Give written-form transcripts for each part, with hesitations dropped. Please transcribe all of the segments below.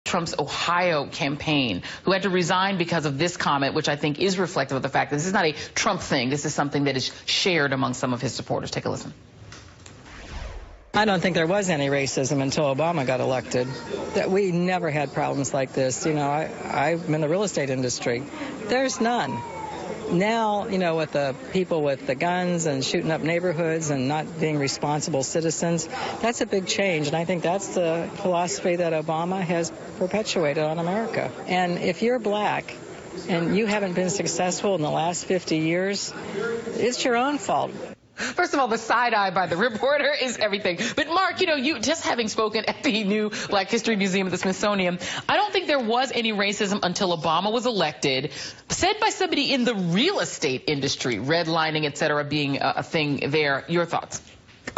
Trump's Ohio campaign, who had to resign because of this comment, which I think is reflective of the fact that this is not a Trump thing. This is something that is shared among some of his supporters. Take a listen. I don't think there was any racism until Obama got elected. That we never had problems like this. You know, I'm in the real estate industry. There's none. Now, you know, with the people with the guns and shooting up neighborhoods and not being responsible citizens, that's a big change. And I think that's the philosophy that Obama has perpetuated on America. And if you're black and you haven't been successful in the last 50 years, it's your own fault. First of all, the side eye by the reporter is everything. But Mark, you know, you just having spoken at the new Black History Museum at the Smithsonian, I don't think there was any racism until Obama was elected, said by somebody in the real estate industry, redlining, et cetera, being a thing there. Your thoughts?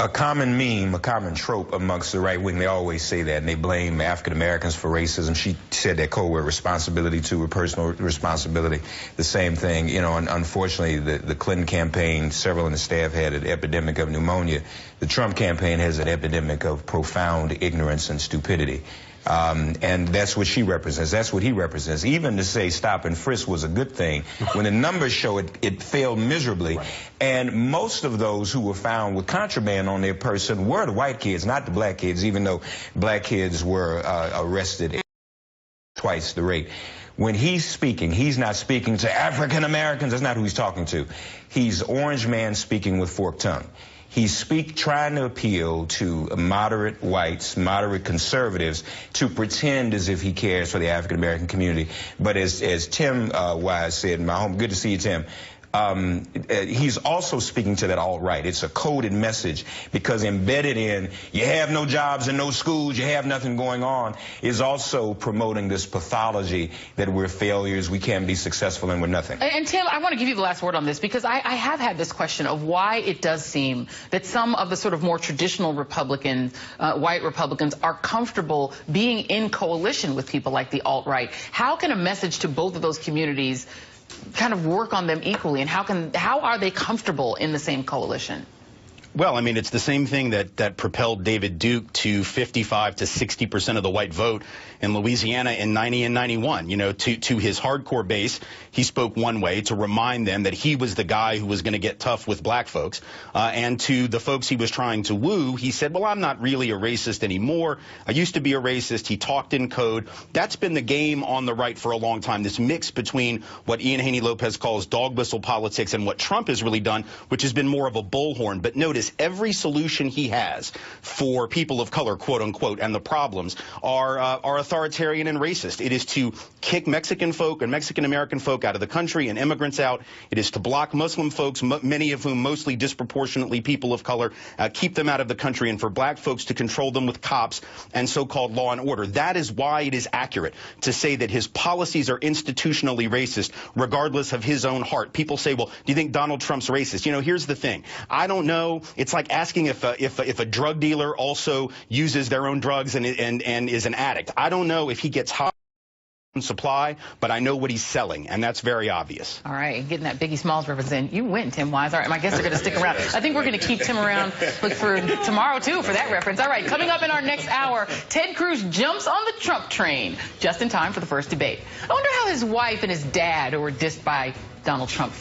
A common meme, a common trope amongst the right wing, they always say that, and they blame African Americans for racism. She said that code word responsibility to her personal responsibility, the same thing. You know, and unfortunately, the Clinton campaign, several in the staff had an epidemic of pneumonia. The Trump campaign has an epidemic of profound ignorance and stupidity. And that's what she represents. That's what he represents. Even to say stop and frisk was a good thing, when the numbers show it failed miserably. Right. And most of those who were found with contraband on their person were the white kids, not the black kids, even though black kids were arrested twice the rate. When he's speaking, he's not speaking to African Americans. That's not who he's talking to. He's orange man speaking with forked tongue. He's trying to appeal to moderate whites, moderate conservatives, to pretend as if he cares for the African American community. But as Tim Wise said, my home, good to see you, Tim. He's also speaking to that alt-right. It's a coded message, because embedded in you have no jobs and no schools, you have nothing going on, is also promoting this pathology that we're failures, we can't be successful, and we're nothing. And Tim, I want to give you the last word on this, because I have had this question of why it does seem that some of the sort of more traditional Republicans, white Republicans, are comfortable being in coalition with people like the alt-right. How can a message to both of those communities kind of work on them equally, and how are they comfortable in the same coalition? Well, I mean, it's the same thing that propelled David Duke to 55 to 60% of the white vote in Louisiana in 90 and 91. You know, to his hardcore base, he spoke one way to remind them that he was the guy who was going to get tough with black folks. And to the folks he was trying to woo, he said, well, I'm not really a racist anymore. I used to be a racist. He talked in code. That's been the game on the right for a long time, this mix between what Ian Haney Lopez calls dog whistle politics and what Trump has really done, which has been more of a bullhorn. But notice, every solution he has for people of color, quote unquote, and the problems are authoritarian and racist. It is to kick Mexican folk and Mexican American folk out of the country and immigrants out. It is to block Muslim folks, many of whom mostly disproportionately people of color, keep them out of the country, and for black folks to control them with cops and so-called law and order. That is why it is accurate to say that his policies are institutionally racist, regardless of his own heart. People say, well, do you think Donald Trump's racist? You know, here's the thing. I don't know. It's like asking if a drug dealer also uses their own drugs and is an addict. I don't know if he gets high on supply, but I know what he's selling, and that's very obvious. All right, getting that Biggie Smalls reference in. You win, Tim Wise. All right, my guests are going to stick around. I think we're going to keep Tim around for tomorrow, too, for that reference. All right, coming up in our next hour, Ted Cruz jumps on the Trump train just in time for the first debate. I wonder how his wife and his dad, who were dissed by Donald Trump,